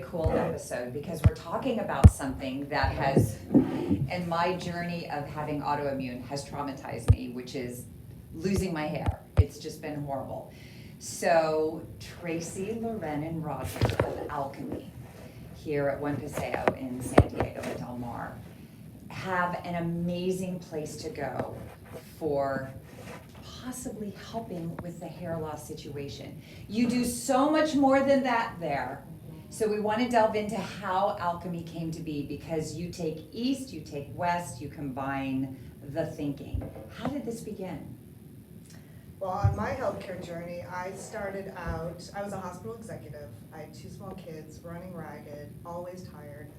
Cool episode because we're talking about something that has, in my journey of having autoimmune, has traumatized me, which is losing my hair. It's just been horrible. So Tracy, Loren, and Roger of Alcheme here at One Paseo in San Diego at Del Mar have an amazing place to go for possibly helping with the hair loss situation. You do so much more than that there. So we want to delve into how Alcheme came to be, because you take east, you take west, you combine the thinking. How did this begin? Well, on my healthcare journey, I started out, I was a hospital executive. I had 2 small kids, running ragged, always tired,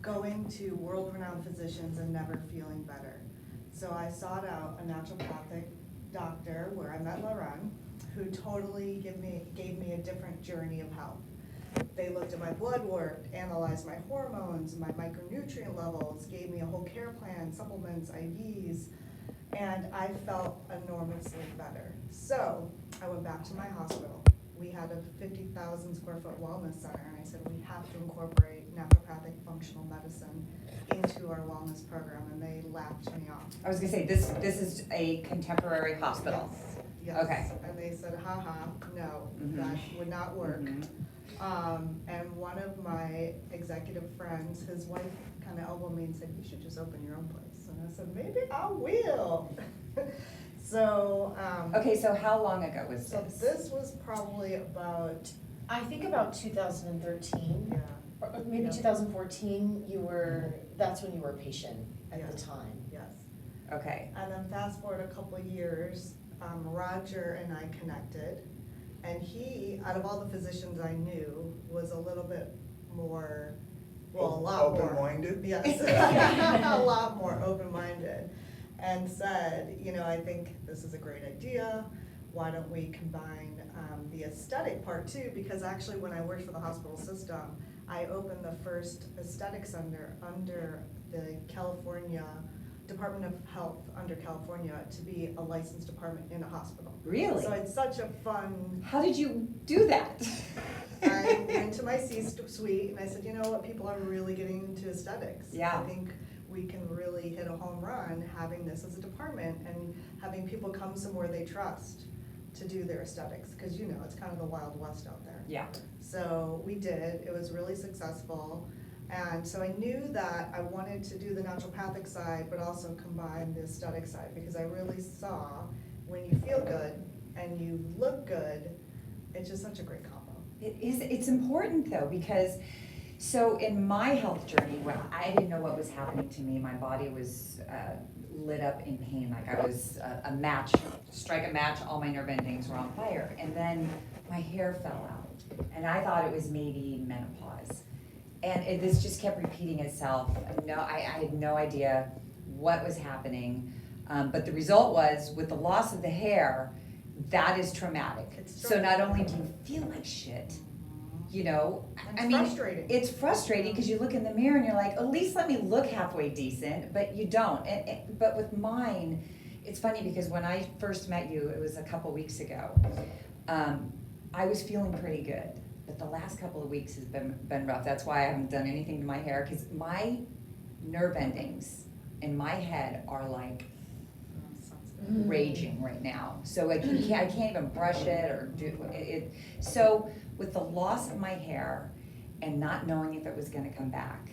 going to world-renowned physicians and never feeling better. So I sought out a naturopathic doctor where I met Loren, who totally gave me a different journey of health. They looked at my blood work, analyzed my hormones, my micronutrient levels, gave me a whole care plan, supplements, IVs, and I felt enormously better. So I went back to my hospital. We had a 50,000 square foot wellness center, and I said, we have to incorporate naturopathic functional medicine into our wellness program, and they laughed me off. I was gonna say, this is a contemporary hospital. Yes. Okay. And they said, no, Mhm. that would not work. Mhm. And one of my executive friends, his wife kind of elbowed me and said, you should just open your own place. And I said, maybe I will. So, Okay, so how long ago was so this? this was probably about, I think about 2013, yeah, or maybe Yeah. 2014, that's when you were a patient at Yeah. the time. yes. Okay. And then fast forward a couple of years, Roger and I connected. And he, out of all the physicians I knew, was a little bit more, well, a lot more. Open-minded? Yes, a lot more open-minded. And said, I think this is a great idea. Why don't we combine the aesthetic part too? Because actually when I worked for the hospital system, I opened the first aesthetic center under the California Department of Health under California to be a licensed department in a hospital. Really? So it's such a fun. How did you do that? I went to my C-suite and I said, you know what, people are really getting into aesthetics. Yeah. I think we can really hit a home run having this as a department and having people come somewhere they trust to do their aesthetics, because it's kind of the Wild West out there. Yeah. So we did, it was really successful. And so I knew that I wanted to do the naturopathic side, but also combine the aesthetic side, because I really saw when you feel good and you look good, it's just such a great combo. It's important though, because so in my health journey, when I didn't know what was happening to me, my body was lit up in pain, like I was strike a match, all my nerve endings were on fire. And then my hair fell out, and I thought it was maybe menopause. And this just kept repeating itself. No, I had no idea what was happening. But the result was, with the loss of the hair, that is traumatic. So not only do you feel like shit, And frustrating. It's frustrating because you look in the mirror and you're like, at least let me look halfway decent, but you don't. But with mine, it's funny because when I first met you, it was a couple weeks ago, I was feeling pretty good. But the last couple of weeks has been rough. That's why I haven't done anything to my hair, because my nerve endings in my head are like raging right now. So I can't even brush it or do it. So with the loss of my hair and not knowing if it was going to come back,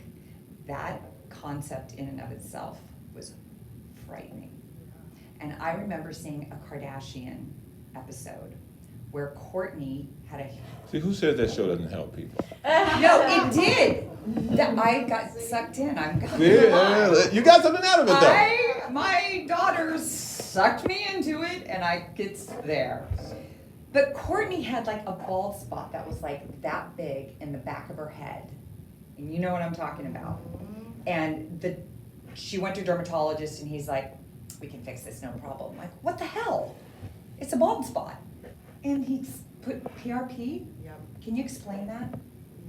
that concept in and of itself was frightening. And I remember seeing a Kardashian episode where Kourtney had a... See, who said that show doesn't help people? No, it did. I got sucked in. Yeah, you got something out of it though. My daughters sucked me into it, and it's there. But Kourtney had like a bald spot that was like that big in the back of her head. And you know what I'm talking about. And she went to a dermatologist, and he's like, we can fix this, no problem. I'm like, what the hell? It's a bald spot. And he put PRP? Yep. Can you explain that?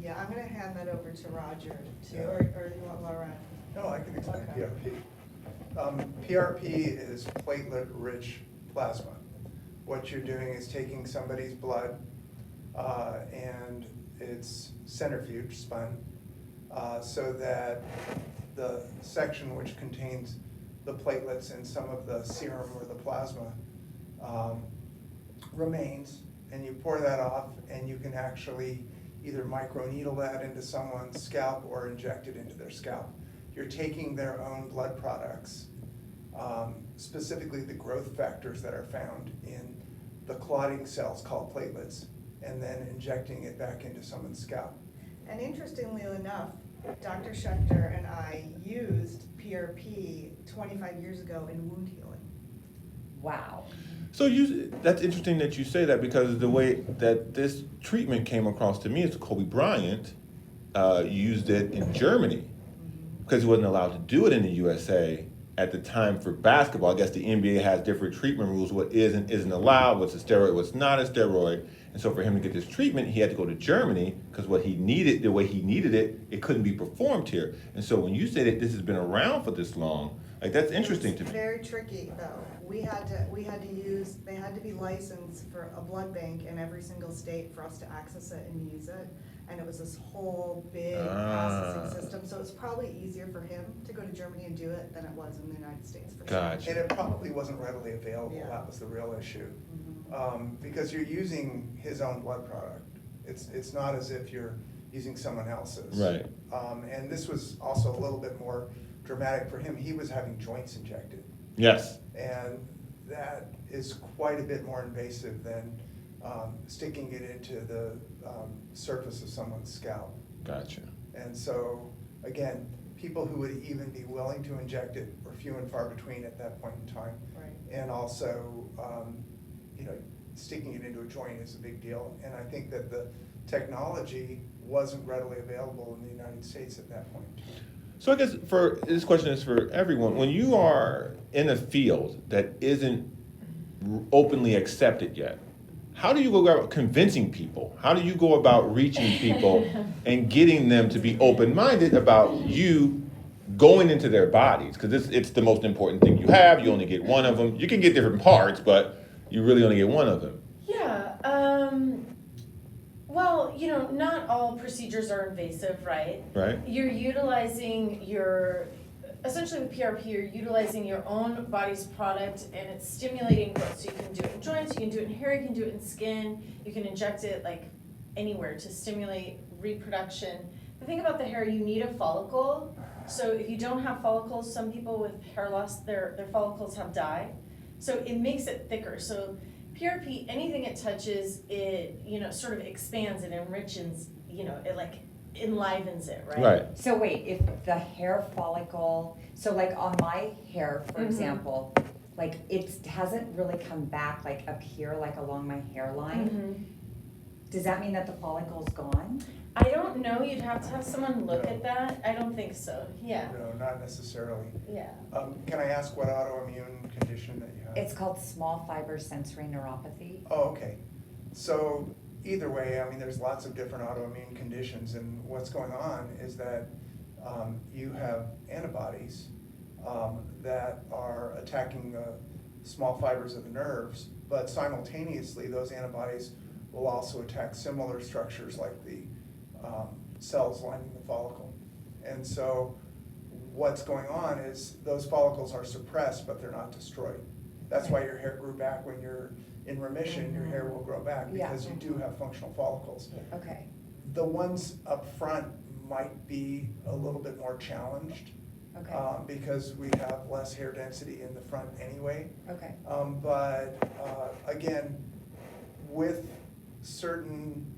Yeah, I'm gonna hand that over to Roger too, or you want Lauren? No, I can explain Okay. PRP. PRP is platelet-rich plasma. What you're doing is taking somebody's blood and it's centrifuge spun, so that the section which contains the platelets and some of the serum or the plasma remains, and you pour that off, and you can actually either microneedle that into someone's scalp or inject it into their scalp. You're taking their own blood products, specifically the growth factors that are found in the clotting cells called platelets, and then injecting it back into someone's scalp. And interestingly enough, Dr. Schechter and I used PRP 25 years ago in wound healing. Wow. So that's interesting that you say that, because the way that this treatment came across to me is Kobe Bryant used it in Germany because he wasn't allowed to do it in the USA at the time for basketball. I guess the NBA has different treatment rules, what is and isn't allowed, what's a steroid, what's not a steroid. And so for him to get this treatment, he had to go to Germany because what he needed, the way he needed it, it couldn't be performed here. And so when you say that this has been around for this long, like that's interesting to me. Very tricky though. They had to be licensed for a blood bank in every single state for us to access it and use it. And it was this whole big processing system. So it's probably easier for him to go to Germany and do it than it was in the United States for sure. Gotcha. And it probably wasn't readily available, Yeah. that was the real issue. Because you're using his own blood product. It's not as if you're using someone else's. Right. And this was also a little bit more dramatic for him. He was having joints injected. Yes. And that is quite a bit more invasive than sticking it into the surface of someone's scalp. Gotcha. And so, again, people who would even be willing to inject it were few and far between at that point in time. Right. And also, sticking it into a joint is a big deal. And I think that the technology wasn't readily available in the United States at that point in time. So I guess this question is for everyone. When you are in a field that isn't openly accepted yet, how do you go about convincing people? How do you go about reaching people and getting them to be open-minded about you going into their bodies? Because it's the most important thing you have. You only get one of them. You can get different parts, but you really only get one of them. Yeah, well, not all procedures are invasive, right? Right. You're utilizing essentially with PRP, you're utilizing your own body's product and it's stimulating growth. So you can do it in joints, you can do it in hair, you can do it in skin, you can inject it like anywhere to stimulate reproduction. The thing about the hair, you need a follicle. So if you don't have follicles, some people with hair loss, their follicles have died. So it makes it thicker. So PRP, anything it touches, it sort of expands and enriches, it like enlivens it, right? Right. So wait, if the hair follicle, so like on my hair, for example, like it hasn't really come back like up here, like along my hairline. Does that mean that the follicle's gone? I don't know, you'd have to have someone look at that. I don't think so, yeah. No, not necessarily. Yeah. Can I ask what autoimmune condition that you have? It's called small fiber sensory neuropathy. Oh, okay. So either way, there's lots of different autoimmune conditions, and what's going on is that you have antibodies that are attacking the small fibers of the nerves, but simultaneously those antibodies will also attack similar structures like the cells lining the follicle. And so what's going on is those follicles are suppressed, but they're not destroyed. That's why your hair grew back. When you're in remission, your hair will grow back because you do have functional follicles. Okay. The ones up front might be a little bit more challenged Okay. because we have less hair density in the front anyway. Okay. But again, with certain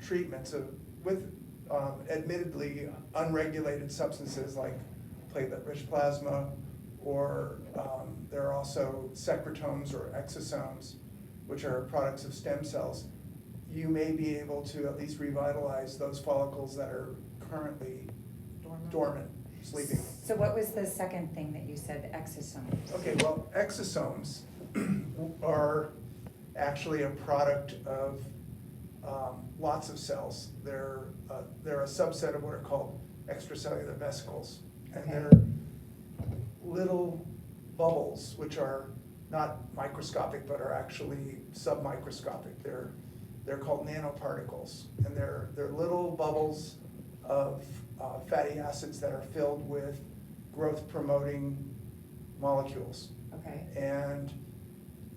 treatments, with admittedly unregulated substances like platelet-rich plasma, or there are also secretomes or exosomes, which are products of stem cells, you may be able to at least revitalize those follicles that are currently dormant, sleeping. So what was the second thing that you said, exosomes? Okay, well, exosomes are actually a product of lots of cells. They're a subset of what are called extracellular vesicles. And Okay. they're little bubbles, which are not microscopic, but are actually submicroscopic. They're They're called nanoparticles, and they're little bubbles of fatty acids that are filled with growth-promoting molecules. Okay. And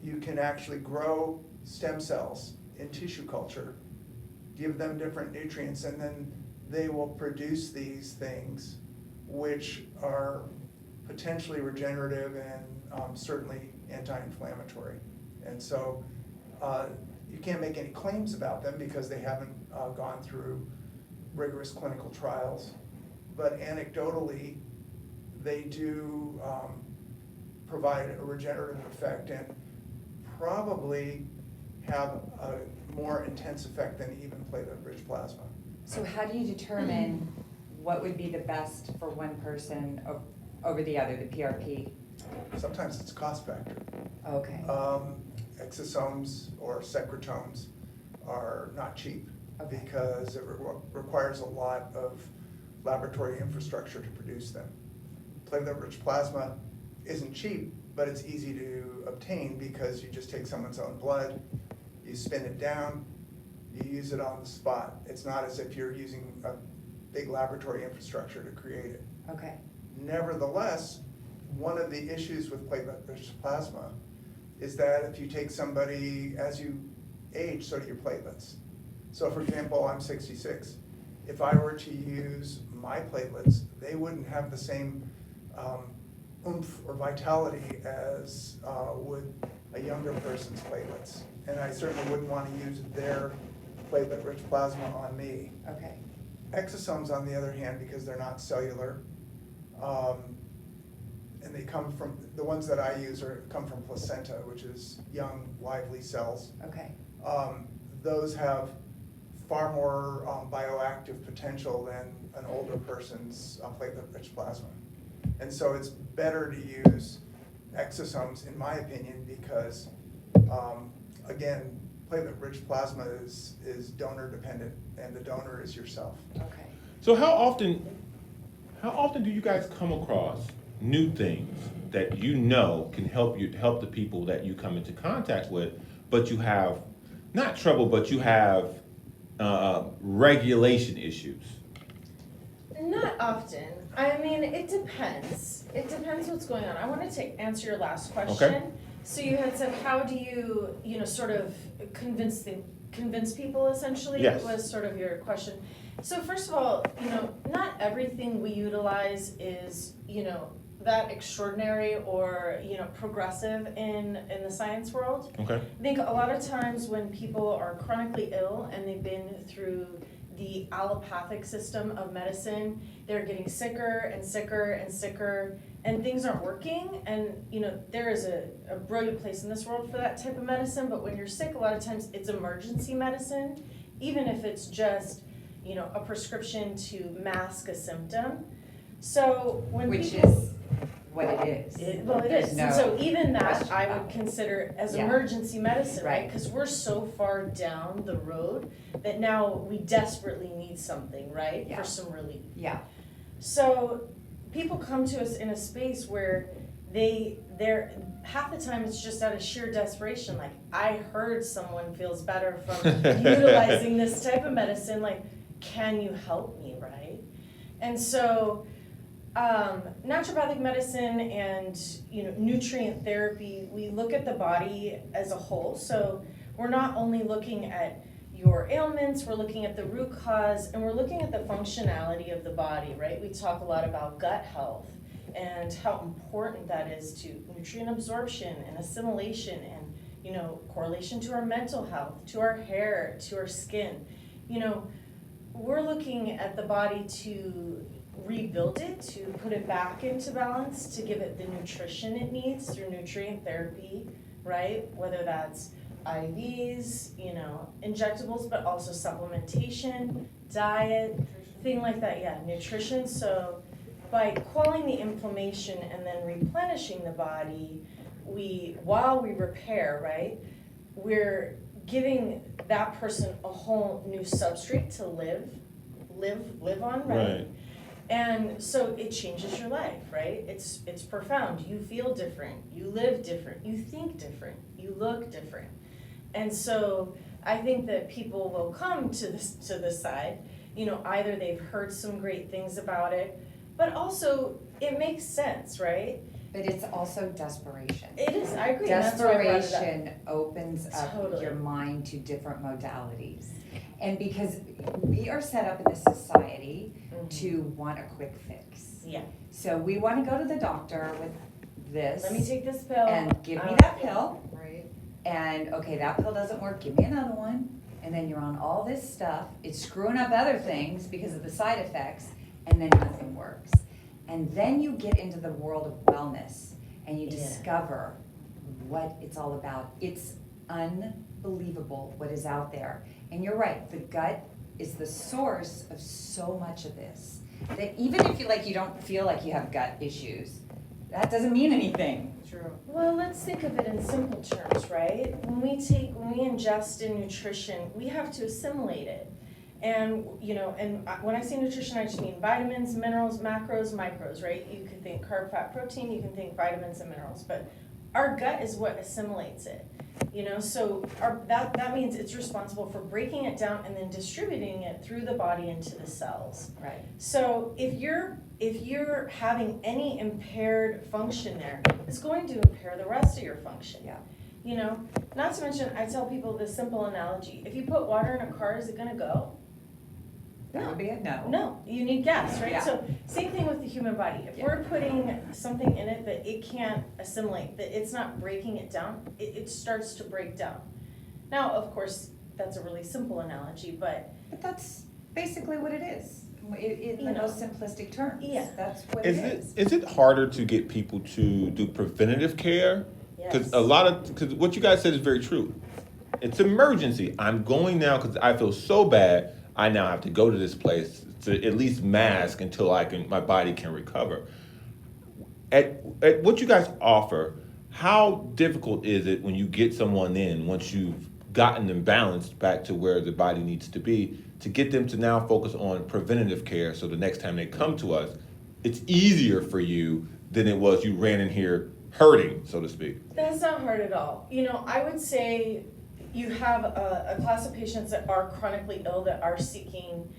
you can actually grow stem cells in tissue culture, give them different nutrients, and then they will produce these things which are potentially regenerative and certainly anti-inflammatory. And so you can't make any claims about them because they haven't gone through rigorous clinical trials. But anecdotally, they do provide a regenerative effect and probably have a more intense effect than even platelet-rich plasma. So how do you determine what would be the best for one person over the other, the PRP? Sometimes it's a cost factor. Okay. Exosomes or secretomes are not cheap Okay. because it requires a lot of laboratory infrastructure to produce them. Platelet-rich plasma isn't cheap, but it's easy to obtain because you just take someone's own blood, you spin it down, you use it on the spot. It's not as if you're using a big laboratory infrastructure to create it. Okay. Nevertheless, one of the issues with platelet-rich plasma is that if you take somebody, as you age, so do your platelets. So for example, I'm 66. If I were to use my platelets, they wouldn't have the same oomph or vitality as would a younger person's platelets. And I certainly wouldn't want to use their platelet-rich plasma on me. Okay. Exosomes, on the other hand, because they're not cellular, and they come from, the ones that I use come from placenta, which is young, lively cells. Okay. Those have far more bioactive potential than an older person's platelet-rich plasma. And so it's better to use exosomes, in my opinion, because, again, platelet-rich plasma is donor-dependent, and the donor is yourself. Okay. So how often do you guys come across new things that you know can help the people that you come into contact with, but you have not trouble, but you have regulation issues? Not often. I mean, it depends. It depends what's going on. I wanted to answer your last question. Okay. So you had said, how do you, sort of convince people essentially? Yes. Was sort of your question. So first of all, not everything we utilize is, that extraordinary or, progressive in the science world. Okay. I think a lot of times when people are chronically ill and they've been through the allopathic system of medicine, they're getting sicker and sicker and sicker, and things aren't working. And there is a brilliant place in this world for that type of medicine, but when you're sick, a lot of times it's emergency medicine, even if it's just a prescription to mask a symptom. So when Which people, is what it is. it There's is. no And so even that question I about would it. consider as Yeah. emergency medicine, right? Right. Because we're so far down the road that now we desperately need something, right? Yeah. For some relief. Yeah. So people come to us in a space where they're half the time it's just out of sheer desperation. Like, I heard someone feels better from utilizing this type of medicine. Like, can you help me, right? And so naturopathic medicine and nutrient therapy, we look at the body as a whole. So we're not only looking at your ailments, we're looking at the root cause, and we're looking at the functionality of the body, right? We talk a lot about gut health and how important that is to nutrient absorption and assimilation and correlation to our mental health, to our hair, to our skin. We're looking at the body to rebuild it, to put it back into balance, to give it the nutrition it needs through nutrient therapy, right? Whether that's IVs, injectables, but also supplementation, diet, thing like that, yeah, nutrition. So by quelling the inflammation and then replenishing the body, while we repair, right, we're giving that person a whole new substrate to live on, right? And so it changes your life, right? It's profound. You feel different, you live different, you think different, you look different. And so I think that people will come to this side, you know, either they've heard some great things about it, but also it makes sense, right? But it's also desperation. It is, I agree, and that's why I brought it up. Desperation opens up Totally. your mind to different modalities. And because we are set up in this society to want a quick fix. Yeah, So we want to go to the doctor with this. let me take this pill. And give me Um, that pill. Right? And okay, that pill doesn't work, give me another one. And then you're on all this stuff. It's screwing up other things because of the side effects, and then nothing works. And then you get into the world of wellness and you Yeah. discover what it's all about. It's unbelievable what is out there. And you're right, the gut is the source of so much of this. That even if you don't feel like you have gut issues, that doesn't mean anything. True. Well, let's think of it in simple terms, right? When we ingest in nutrition, we have to assimilate it. And, you know, and when I say nutrition, I just mean vitamins, minerals, macros, micros, right? You can think carb, fat, protein, you can think vitamins and minerals, but our gut is what assimilates it. You know, so that means it's responsible for breaking it down and then distributing it through the body into the cells. Right. So if you're having any impaired function there, it's going to impair the rest of your function. Yeah. You know, not to mention, I tell people this simple analogy. If you put water in a car, is it gonna go? That would be a no. No, you need gas, right? Yeah. So same thing with the human body. If we're putting something in it that it can't assimilate, that it's not breaking it down, it starts to break down. Now, of course, that's a really simple analogy, but But that's basically what it is, in You the know. most simplistic terms. Yeah. That's what Is it it is. is it harder to get people to do preventative care? yes. Because what you guys said is very true. It's emergency. I'm going now because I feel so bad. I now have to go to this place to at least mask until my body can recover. At what you guys offer, how difficult is it when you get someone in once you've gotten them balanced back to where the body needs to be to get them to now focus on preventative care so the next time they come to us, it's easier for you than it was you ran in here hurting, so to speak. That's not hard at all. You know, I would say you have a class of patients that are chronically ill that are seeking,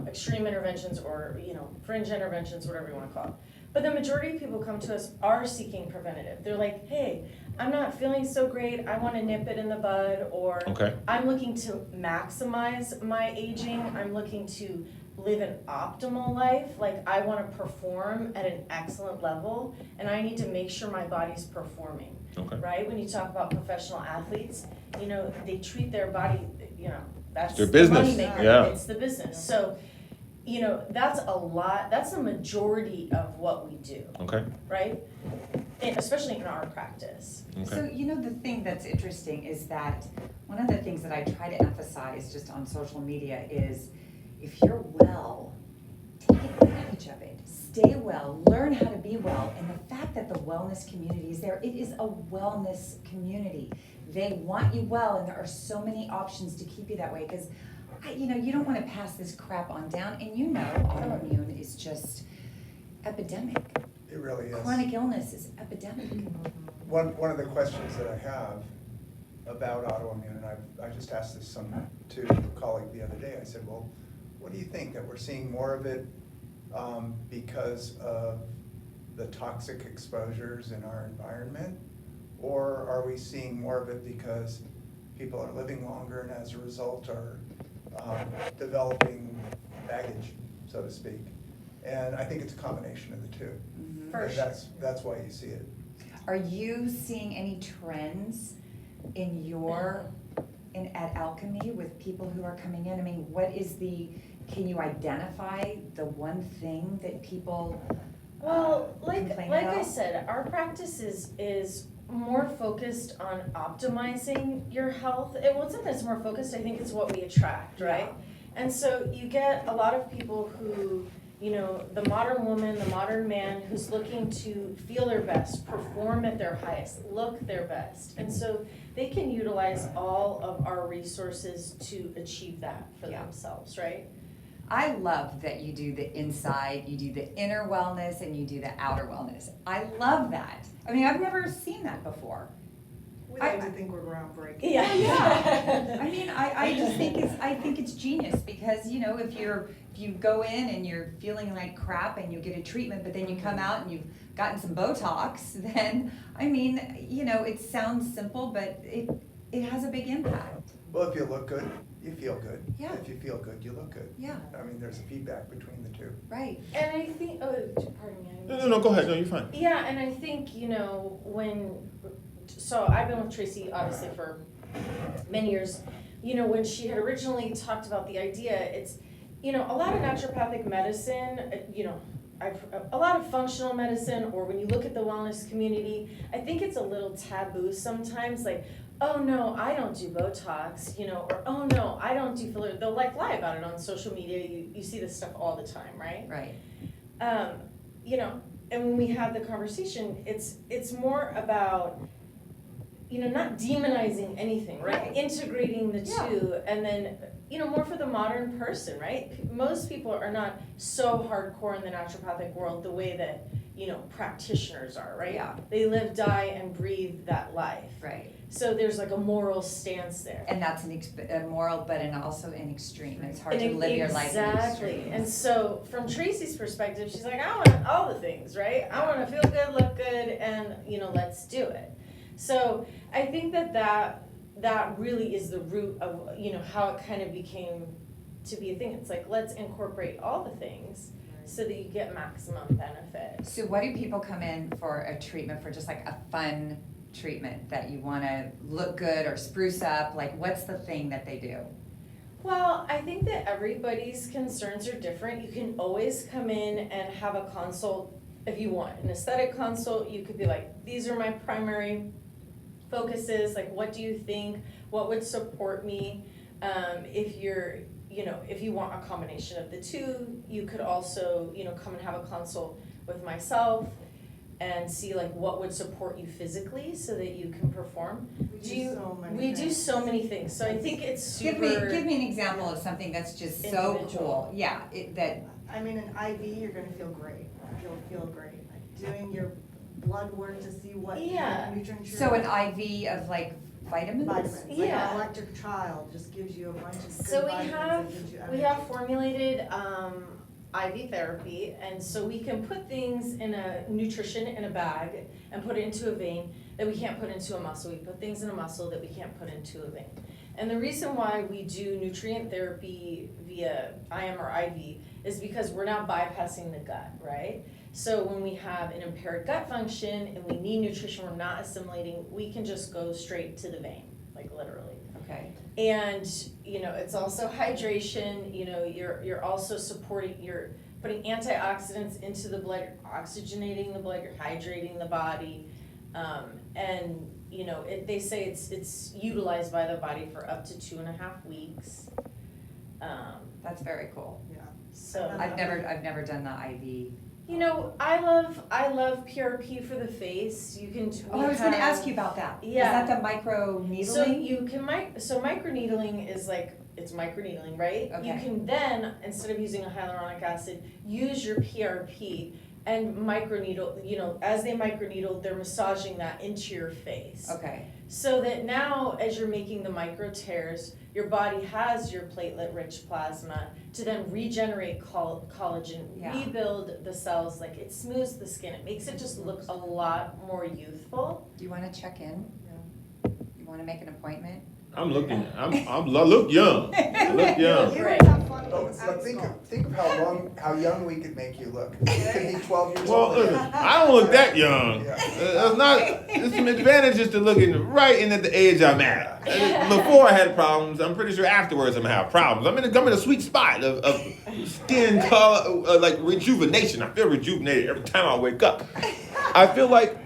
extreme interventions or, fringe interventions, whatever you want to call it. But the majority of people come to us are seeking preventative. They're like, hey, I'm not feeling so great. I want to nip it in the bud, or Okay. I'm looking to maximize my aging. I'm looking to live an optimal life. Like, I want to perform at an excellent level, and I need to make sure my body's performing. Okay. Right? When you talk about professional athletes, they treat their body, that's Their the business, moneymaker. yeah. It's the business. So, that's that's the majority of what we do, Okay. right? And especially in our practice. So, Okay. the thing that's interesting is that one of the things that I try to emphasize just on social media is if you're well, take advantage of it. Stay well, learn how to be well. And the fact that the wellness community is there, it is a wellness community. They want you well, and there are so many options to keep you that way because, you don't want to pass this crap on down. And autoimmune is just epidemic. It really is. Chronic illness is epidemic. One of the questions that I have about autoimmune, and I just asked this to a colleague the other day, I said, well, what do you think, that we're seeing more of it because of the toxic exposures in our environment? Or are we seeing more of it because people are living longer and as a result are developing baggage, so to speak? And I think it's a combination of the two. For And sure. that's why you see it. Are you seeing any trends in at Alcheme with people who are coming in? I mean, can you identify the one thing that people complain Like about? I said, our practice is more focused on optimizing your health. Well, it's not that it's more focused, I think it's what we attract, right? And so you get a lot of people who, the modern woman, the modern man who's looking to feel their best, perform at their highest, look their best. And so they can utilize all of our resources to achieve that for themselves, right? I love that you do the inside, you do the inner wellness, and you do the outer wellness. I love that. I mean, I've never seen that before. We like to think we're groundbreaking. Yeah. I mean, I just think it's genius because, you know, if you go in and you're feeling like crap and you get a treatment, but then you come out and you've gotten some Botox, then, I mean, you know, it sounds simple, but it has a big impact. Well, if you look good, you feel good. Yeah. If you feel good, you look good. Yeah. I mean, there's a feedback between the two. Right. And I think, pardon me. No, go ahead. No, you're fine. Yeah, and I think, you know, so I've been with Tracy obviously for many years. You know, when she had originally talked about the idea, it's, you know, a lot of naturopathic medicine, you know, a lot of functional medicine, or when you look at the wellness community, I think it's a little taboo sometimes, like, oh no, I don't do Botox, you know, or oh no, I don't do filler. They'll like lie about it on social media. You see this stuff all the time, right? Right. You know, and when we have the conversation, it's more about, you know, not demonizing anything, right? Right. Integrating the Yeah. two, and then, you know, more for the modern person, right? Most people are not so hardcore in the naturopathic world the way that, you know, practitioners are, right? Yeah. They live, die, and breathe that life. Right. So there's like a moral stance there. And that's a moral, but also an extreme. It's hard to And live your life in exactly. extremes. And so from Tracy's perspective, she's like, I want all the things, right? I want to feel good, look good, and, you know, let's do it. So I think that really is the root of, you know, how it kind of became to be a thing. It's like, let's incorporate all the things so that you get maximum benefit. So what do people come in for a treatment for, just like a fun treatment that you want to look good or spruce up? Like, what's the thing that they do? Well, I think that everybody's concerns are different. You can always come in and have a consult if you want. An aesthetic consult, you could be like, these are my primary focuses, like what do you think, what would support me? If you're, you know, if you want a combination of the two, you could also, you know, come and have a consult with myself and see like what would support you physically so that you can perform. We do so many We do things. so many things, so I think it's super. Give me an example of something that's just so Individual. cool. Yeah, that, I mean, an IV, you're gonna feel great. You'll feel great. Like doing your blood work to see what Yeah. nutrients you're. so an IV of like vitamins? Vitamins, like Yeah. an electric child just gives you a bunch of good So vitamins that gives you we energy. have formulated IV therapy, and so we can put things in a nutrition in a bag and put it into a vein that we can't put into a muscle. We put things in a muscle that we can't put into a vein. And the reason why we do nutrient therapy via IM or IV is because we're not bypassing the gut, right? So when we have an impaired gut function and we need nutrition, we're not assimilating, we can just go straight to the vein, like literally. Okay. And, you know, it's also hydration, you know, you're also supporting, you're putting antioxidants into the blood, you're oxygenating the blood, you're hydrating the body. And, you know, they say it's utilized by the body for up to 2.5 weeks. That's very cool. Yeah. So, I've never done the IV. you know, I love PRP for the face. You can. Oh, I was gonna ask you about that. Yeah. Is that the micro So needling? you can microneedling is like, it's microneedling, right? You Okay. can then, instead of using a hyaluronic acid, use your PRP and microneedle, you know, as they microneedle, they're massaging that into your face. Okay, So that now, as you're making the micro tears, your body has your platelet-rich plasma to then regenerate collagen, Yeah. rebuild the cells, like it smooths the skin, it makes it just look a lot more youthful. do you wanna check in? Yeah. You wanna make an appointment? I'm looking. I look young. I look young. You Right. would have fun Oh, with but think Outskool. of how young we could make you look. You could be 12 years Well, old. listen, I don't look that young. Yeah. It's not. There's some advantages to looking right in at the age I'm at. Before I had problems, I'm pretty sure afterwards I'm gonna have problems. I'm in a sweet spot of skin color, like rejuvenation. I feel rejuvenated every time I wake up. I feel like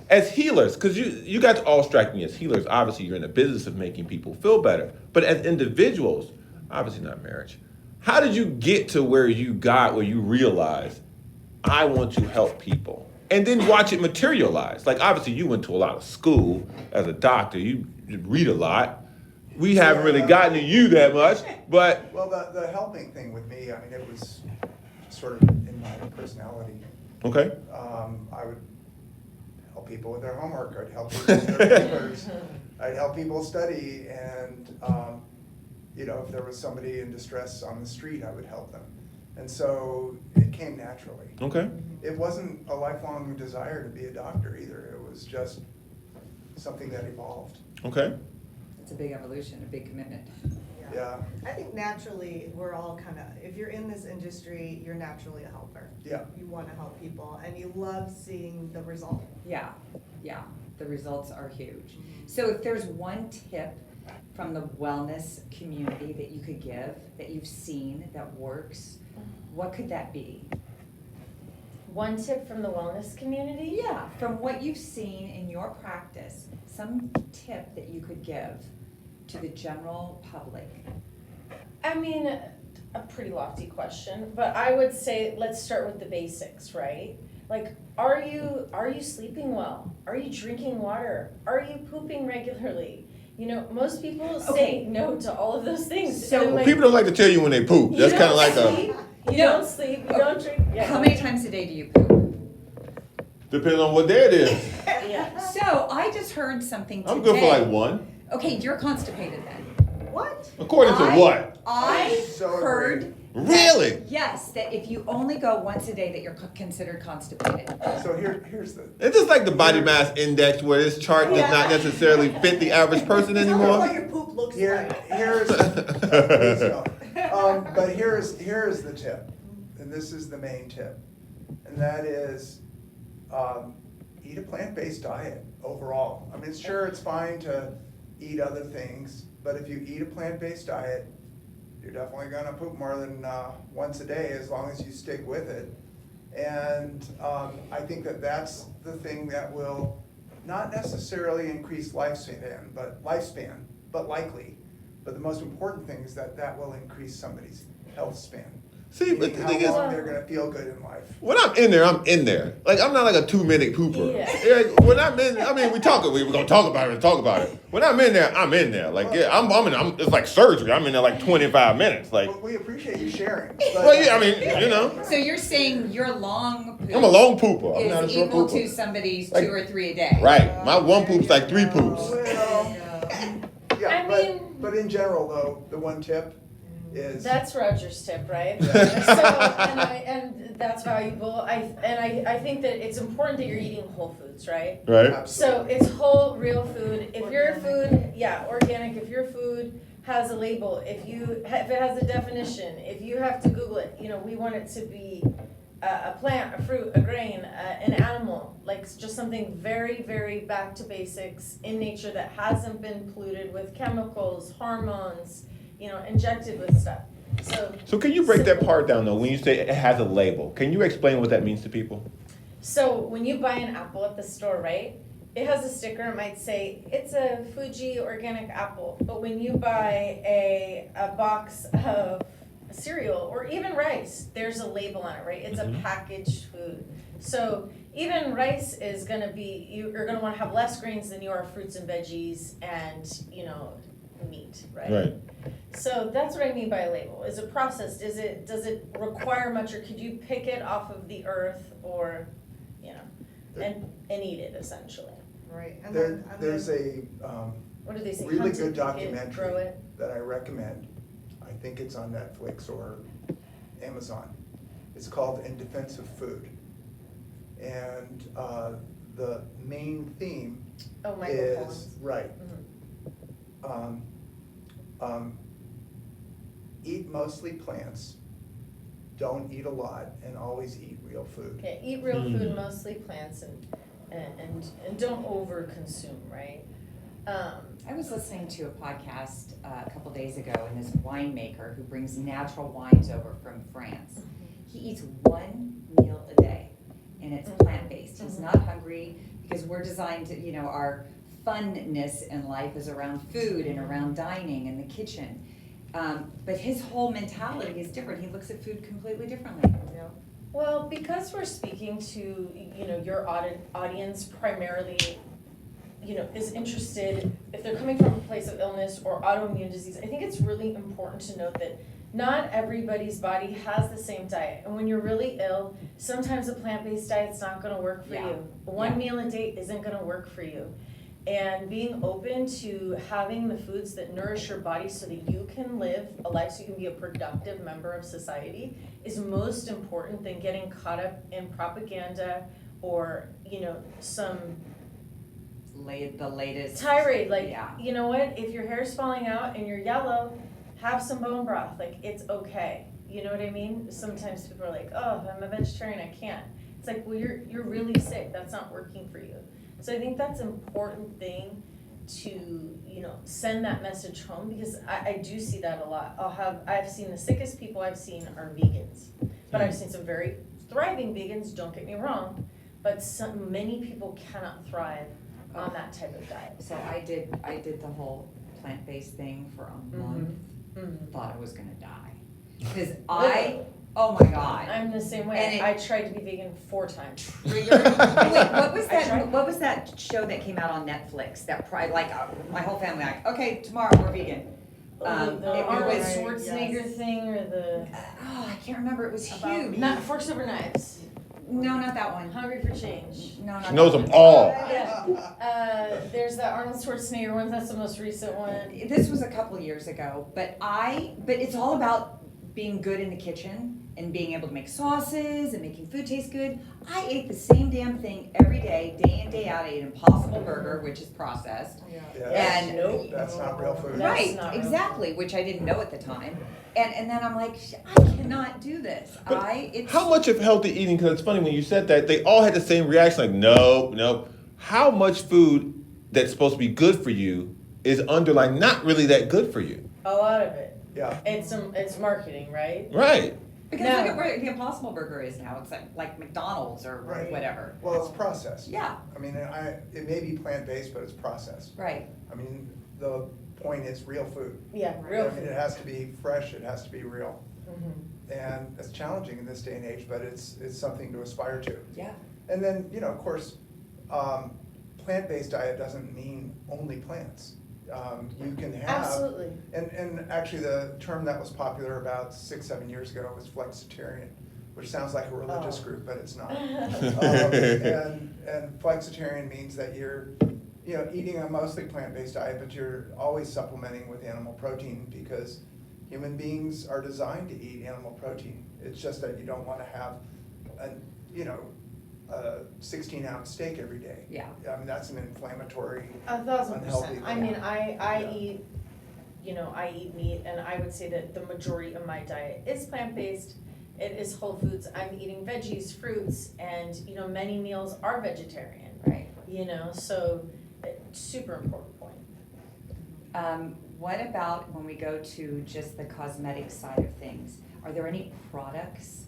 as healers, because you guys all strike me as healers. Obviously, you're in the business of making people feel better. But as individuals, obviously not marriage. How did you get to where you got, where you realized, I want to help people? And then watch it materialize. Like, obviously, you went to a lot of school as a doctor. You read a lot. We haven't really gotten to you that much, but Well, the helping thing with me, I mean, it was sort of in my personality. okay. I would help people with their homework, I'd help people with their papers, I'd help people study, and, you know, if there was somebody in distress on the street, I would help them. And so it came naturally. Okay. It wasn't a lifelong desire to be a doctor either, it was just something that evolved. Okay. It's a big evolution, a big commitment. Yeah, I think naturally, we're all kind of, if you're in this industry, you're naturally a helper. yeah. You want to help people, and you love seeing the result. Yeah, yeah, the results are huge. So if there's one tip from the wellness community that you could give, that you've seen that works, what could that be? One tip from the wellness community? Yeah, from what you've seen in your practice, some tip that you could give to the general public. I mean, a pretty lofty question, but I would say let's start with the basics, right? Like, are you sleeping well? Are you drinking water? Are you pooping regularly? You know, most people say Okay. no to all of those things. So- And I'm Well, like, people don't like to tell you when they poop. you That's kind don't of like sleep, you No. don't sleep, you don't drink. Yeah. How many times a day do you poop? depends on what day it is. Yeah. So I just heard something today. I'm good for like one. Okay, you're constipated then. What? According to what? I So heard. Really? Yes, that if you only go once a day, that you're considered constipated. So here's the, It's just like the body mass index where this chart does not necessarily fit the average person Tell me anymore. what your poop looks like. here's, please don't. But here's the tip, and this is the main tip, and that is, eat a plant-based diet overall. I mean, sure, it's fine to eat other things, but if you eat a plant-based diet, you're definitely gonna poop more than once a day, as long as you stick with it. And I think that that's the thing that will not necessarily increase lifespan, but likely. But the most important thing is that will increase somebody's health span. See, but Meaning the how thing is, long they're gonna feel good in life. when I'm in there, I'm in there. Like, I'm not like a 2-minute pooper. Yeah. Like, when I'm in, I mean, we're gonna talk about it. When I'm in there, I'm in there. Like, yeah, it's like surgery. I'm in there like 25 minutes. Like, Well, we appreciate you sharing. well, yeah, I mean, you know, So you're saying your long poop I'm a long pooper. I'm not a is short equal pooper. to somebody's Like- 2 or 3 a day? Right. My one poop's like 3 poops. Well, I yeah, mean- but in general though, the one tip is. That's Roger's tip, right? Yeah. So, and that's valuable. I think that it's important that you're eating whole foods, right? Right? So it's whole, real food. If your food, organic. If your food has a label, if it has a definition, if you have to Google it, you know, we want it to be a plant, a fruit, a grain, an animal, like just something very, very back to basics in nature that hasn't been polluted with chemicals, hormones, you know, injected with stuff. So can you break that part down though? When you say it has a label, can you explain what that means to people? So when you buy an apple at the store, right? It has a sticker, it might say, it's a Fuji organic apple. But when you buy a box of cereal or even rice, there's a label on it, right? It's a packaged food. So even rice is gonna be, you're gonna wanna have less grains than you are fruits and veggies and, you know, meat, right? Right. So that's what I mean by a label. Is it processed? Does it require much, or could you pick it off of the earth, or, you know, and eat it essentially? Right, and There's a What do they say? really Hunt it, good pick it, grow documentary it. that I recommend. I think it's on Netflix or Amazon. It's called In Defense of Food. And the main theme Oh, Michael is, Pollan's. right, Mhm. eat mostly plants, don't eat a lot, and always eat real food. Okay, eat real food, mostly plants, and don't over consume, right? I was listening to a podcast a couple days ago, and this winemaker who brings natural wines over from France, he eats 1 meal a day, and it's plant-based. He's not hungry, because we're designed to, you know, our funness in life is around food and around dining in the kitchen. But his whole mentality is different. He looks at food completely differently. Well, because we're speaking to, you know, your audience primarily, you know, is interested, if they're coming from a place of illness or autoimmune disease, I think it's really important to note that not everybody's body has the same diet. And when you're really ill, sometimes a plant-based diet's not gonna work for Yeah. you. One Yeah. meal a day isn't gonna work for you. And being open to having the foods that nourish your body so that you can live a life, so you can be a productive member of society, is most important than getting caught up in propaganda or, some The latest. tirade, like, Yeah. you know what, if your hair's falling out and you're yellow, have some bone broth, like, it's okay. You know what I mean? Sometimes people are like, oh, I'm a vegetarian, I can't. It's like, well, you're really sick, that's not working for you. So I think that's an important thing to, send that message home, because I do see that a lot. I've seen the sickest people I've seen are vegans, but I've seen some very thriving vegans, don't get me wrong, but many people cannot thrive on that type of diet. So I did the whole plant-based thing for a month, thought I was gonna die. Cause oh my God. I'm the same And way. it- I tried to be vegan 4 times. Wait, what was I tried. what was that show that came out on Netflix that my whole family like, okay, tomorrow we're vegan. The It Arnold was, Schwarzenegger yes. thing, or the I can't remember, it was about huge. not Forks Over Knives, No, not that one. Hungry for Change. No, not She knows that them one. all. Yeah. There's that Arnold Schwarzenegger one. That's the most recent one. This was a couple years ago, but it's all about being good in the kitchen and being able to make sauces and making food taste good. I ate the same damn thing every day in, day out. I ate Impossible Burger, which is processed. Yeah. Yeah, And- Nope. that's not real food. That's Right, not real. exactly, which I didn't know at the time. And then I'm like, I cannot do this. But It's how much of healthy eating, because it's funny when you said that, they all had the same reaction, like, no. How much food that's supposed to be good for you is underlying not really that good for you? A lot of it. Yeah. It's marketing, right? Right. Because No. look at where the Impossible Burger is now. It's like McDonald's or Right. whatever. Well, it's processed. Yeah, I mean, it may be plant-based, but it's processed. right. I mean, the point is real food. Yeah, Right. real I mean, food. it has to be fresh, it has to be real. Mhm. And it's challenging in this day and age, but it's something to aspire to. Yeah. And then, of course, plant-based diet doesn't mean only plants. You can have. Absolutely. And actually, the term that was popular about 6-7 years ago was flexitarian, which sounds like a religious Oh. group, but it's not. And flexitarian means that you're, eating a mostly plant-based diet, but you're always supplementing with animal protein because human beings are designed to eat animal protein. It's just that you don't want to have a 16-ounce steak every day. Yeah. I mean, that's an inflammatory. 1,000%. Unhealthy I thing. mean, I Yeah. eat, I eat meat, and I would say that the majority of my diet is plant-based. It is whole foods. I'm eating veggies, fruits, and, many meals are vegetarian. Right. So super important point. What about when we go to just the cosmetic side of things? Are there any products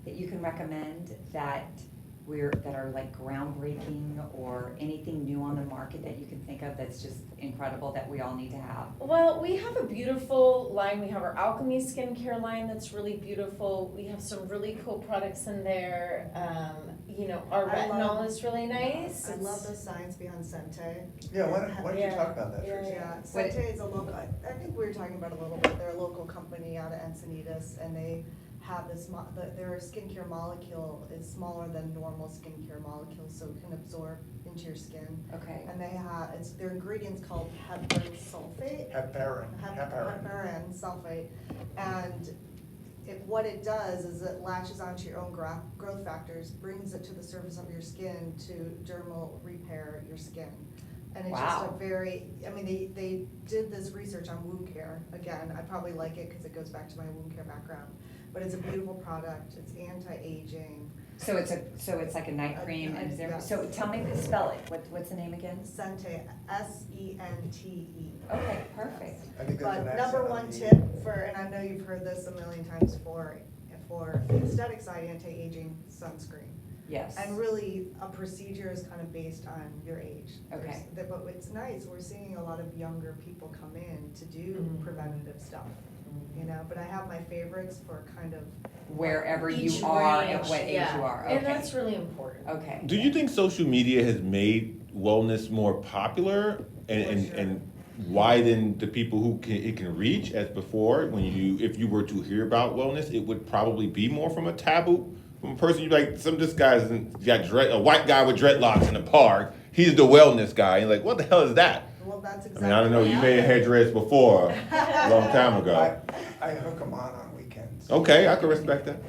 that you can recommend that are like groundbreaking, or anything new on the market that you can think of that's just incredible that we all need to have? Well, we have a beautiful line. We have our Alcheme skincare line that's really beautiful. We have some really cool products in there. Our I retinol love- is really nice. I love the science behind Sente. Yeah, why don't you Yeah. talk about that Yeah, first? Yeah, Sente is a local, I think we were talking about it a little bit, they're a local company out of Encinitas, and they have their skincare molecule is smaller than normal skincare molecules, so it can absorb into your skin. Okay. And their ingredient's called heparin sulfate. Heparin. Heparin sulfate, and what it does is it latches onto your own growth factors, brings it to the surface of your skin to dermal repair your skin. And it's just Wow. they did this research on wound care. Again, I probably like it because it goes back to my wound care background. But it's a beautiful product, it's anti-aging. So it's like a night cream, and is there, Yes. so tell me, spell it. What's the name again? Sente, Sente. Okay, perfect. I think there's an But accent number on one the- tip and I know you've heard this a million times for the aesthetic side, anti-aging sunscreen. Yes. And really, a procedure is kind of based on your age. Okay. But it's nice, we're seeing a lot of younger people come in to do Mhm. preventative stuff, but I have my favorites for kind of. Wherever Each you are, range, at what age yeah. you are, And okay. that's really important. Okay. Do you think social media has made wellness more popular? For And sure. and widen the people who it can reach as before. If you were to hear about wellness, it would probably be more from a taboo, from a person you like. This guy's got a white guy with dreadlocks in the park. He's the wellness guy. And you're like, what the hell is that? Well, that's I exactly. mean, I don't know. You may have had dreads before, a long time ago. I hook them on weekends. Okay, I can respect that.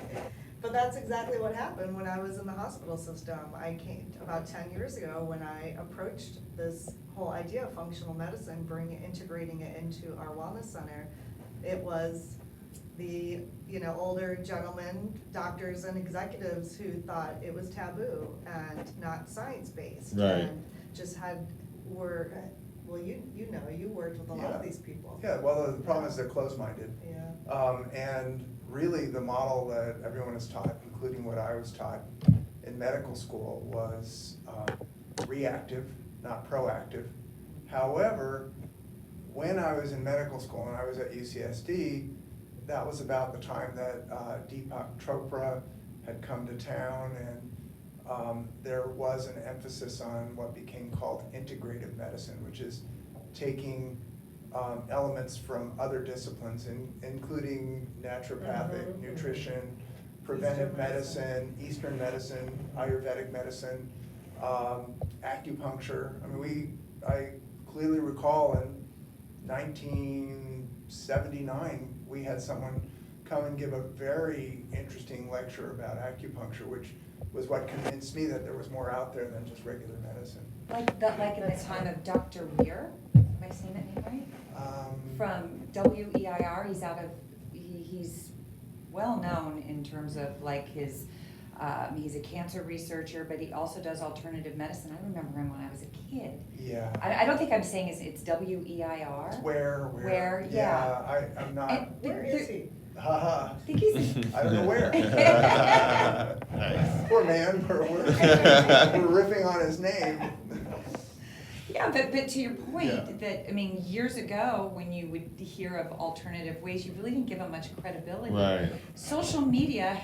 But that's exactly what happened when I was in the hospital system. I came about 10 years ago when I approached this whole idea of functional medicine, integrating it into our wellness center. It was the older gentlemen, doctors and executives who thought it was taboo and not science-based. Right. And just well, you worked with a lot of these people. Yeah, well, the problem is they're closed-minded. Yeah. And really, the model that everyone is taught, including what I was taught in medical school, was reactive, not proactive. However, when I was in medical school and I was at UCSD, that was about the time that Deepak Chopra had come to town, and there was an emphasis on what became called integrative medicine, which is taking elements from other disciplines, including naturopathic, nutrition, preventive medicine, Eastern medicine, Ayurvedic medicine, acupuncture. I mean, I clearly recall in 1979, we had someone come and give a very interesting lecture about acupuncture, which was what convinced me that there was more out there than just regular medicine. Like in the time of Dr. Weir, am I saying that name right? From WEIR, he's well known in terms of like he's a cancer researcher, but he also does alternative medicine. I remember him when I was a kid. Yeah. I don't think I'm saying it's WEIR. It's where. Yeah. I'm not. Where is he? Haha. I think he's. I don't know where. Nice. Poor man, we're riffing on his name. Yeah, but to your point, Yeah. that, I mean, years ago, when you would hear of alternative ways, you really didn't give them much credibility. Right. Social media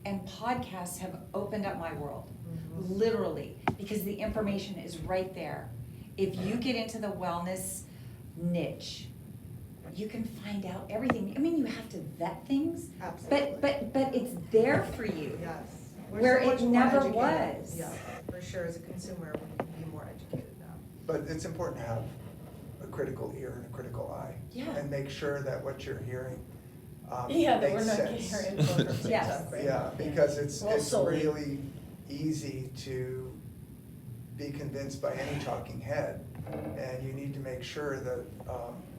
and podcasts have opened up my world, literally, because the information is right there. If you get into the wellness niche, you can find out everything. I mean, you have to vet things, Absolutely. but it's there for you. Yes. Where so it much more never educated. was. Yeah, for sure, as a consumer, we can be more educated now. But it's important to have a critical ear and a critical eye. Yeah. And make sure that what you're hearing That makes we're not sense. getting our info from TikTok, Yes. right? Yeah, because it's Well, solely. really easy to be convinced by any talking head. And you need to make sure that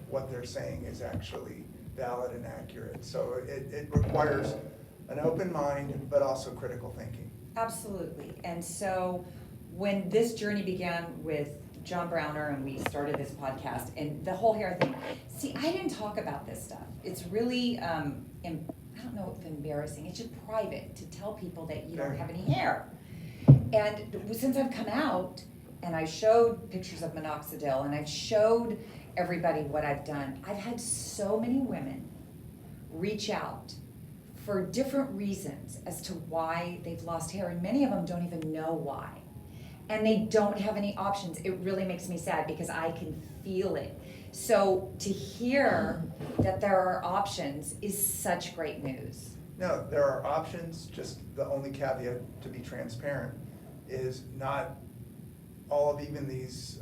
what they're saying is actually valid and accurate. So it requires an open mind, but also critical thinking. Absolutely. And so when this journey began with John Browner and we started this podcast and the whole hair thing, see, I didn't talk about this stuff. It's really, I don't know if embarrassing, it's just private to tell people that you don't have any hair. And since I've come out and I showed pictures of minoxidil and I've showed everybody what I've done, I've had so many women reach out for different reasons as to why they've lost hair, and many of them don't even know why. And they don't have any options. It really makes me sad because I can feel it. So to hear that there are options is such great news. No, there are options, just the only caveat, to be transparent, is not all of even these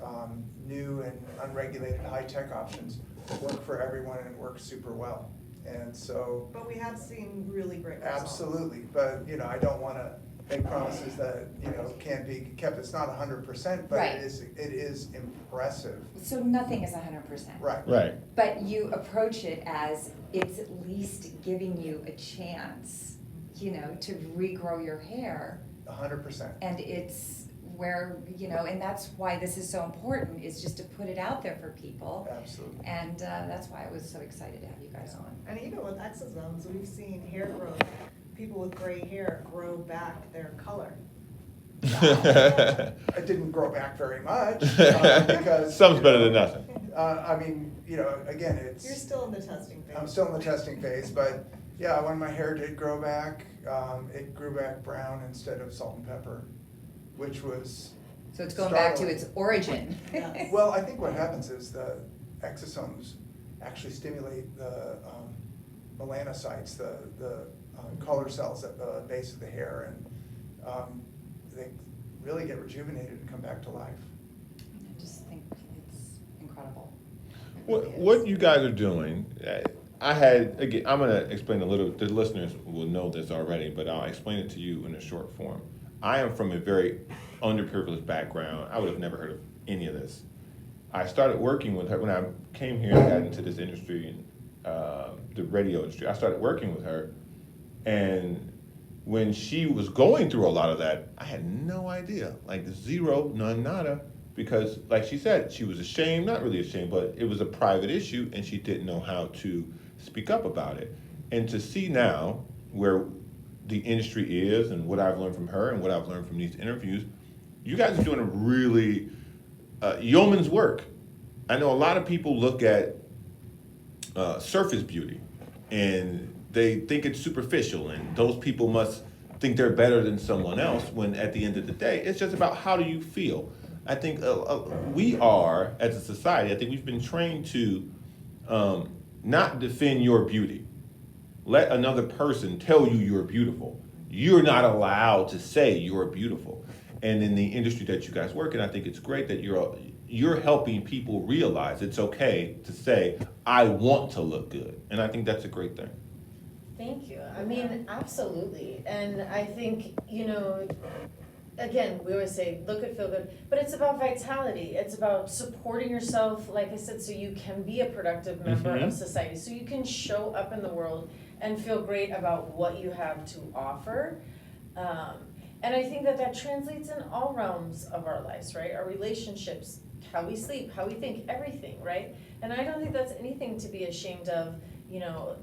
new and unregulated high-tech options work for everyone and work super well. And so. But we have seen really great results. Absolutely, but, I don't want to make promises that, can't be kept. It's not 100%, but Right. it is impressive. So nothing is 100%. Right. Right. But you approach it as it's at least giving you a chance, to regrow your hair. 100%. And it's where, and that's why this is so important, is just to put it out there for people. Absolutely. And that's why I was so excited to have you guys on. And even with exosomes, we've seen hair growth, people with gray hair grow back their color. It didn't grow back very much because. Some's better than nothing. Again, it's. You're still in the testing phase. I'm still in the testing phase, but yeah, when my hair did grow back, it grew back brown instead of salt and pepper, which was So it's going back to startling. its origin. Yeah. Well, I think what happens is the exosomes actually stimulate the melanocytes, the color cells at the base of the hair, and they really get rejuvenated and come back to life. I just think it's incredible. It What, really is. what you guys are doing, again, I'm gonna explain a little, the listeners will know this already, but I'll explain it to you in a short form. I am from a very underprivileged background. I would have never heard of any of this. I started working with her when I came here and got into this industry, and the radio industry. I started working with her, and when she was going through a lot of that, I had no idea, like zero, none, nada, because like she said, she was ashamed, not really ashamed, but it was a private issue, and she didn't know how to speak up about it. And to see now where the industry is and what I've learned from her and what I've learned from these interviews, you guys are doing a really yeoman's work. I know a lot of people look at surface beauty and they think it's superficial, and those people must think they're better than someone else, when at the end of the day, it's just about how do you feel. I think we are, as a society, I think we've been trained to not defend your beauty. Let another person tell you you're beautiful. You're not allowed to say you're beautiful. And in the industry that you guys work in, I think it's great that you're helping people realize it's okay to say, I want to look good. And I think that's a great thing. Thank you. I mean, absolutely. And I think, again, we always say, look good, feel good, but it's about vitality. It's about supporting yourself, like I said, so you can be a productive member of society, so you can show up in the world and feel great about what you have to offer. And I think that translates in all realms of our lives, right? Our relationships, how we sleep, how we think, everything, right? And I don't think that's anything to be ashamed of,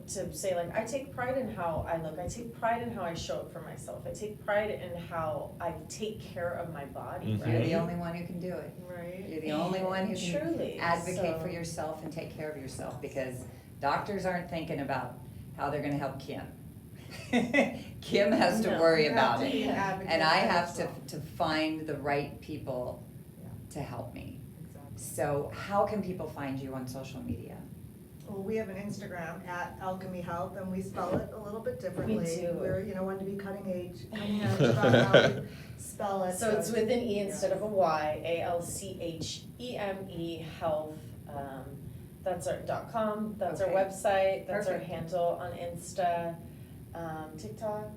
to say, like, I take pride in how I look. I take pride in how I show up for myself. I take pride in how I take care of my body, Mhm. right? You're the only one who can do it. Right. You're the only one who can Truly, advocate so- for yourself and take care of yourself, because doctors aren't thinking about how they're gonna help Kim. Kim has to No. worry You have about to it. be an advocate And I for have to yourself. find the right people Yeah. to help me. Exactly. So how can people find you on social media? Well, we have an Instagram at Alcheme Health, and we spell it a little bit differently. We do. We're, want to be cutting edge about how we spell it. So it's with an E instead of a Y, ALCHEME Health. That's our .com, that's our Okay. website, that's our Perfect. handle on Insta, TikTok.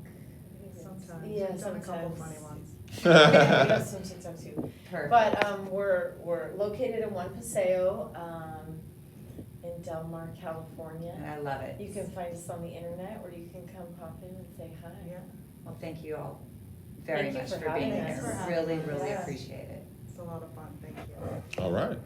Sometimes. Yeah, We've done a couple sometimes. funny ones. Yeah, we have some TikTok too. Perfect. But we're located in One Paseo, in Del Mar, California. I love it. You can find us on the internet, or you can come pop in and say hi. Yeah, Well, thank you all very Thank you much for for having being us. here. Thanks for Really, having us. really Yes. appreciate it. it's a lot of fun, thank you. All right.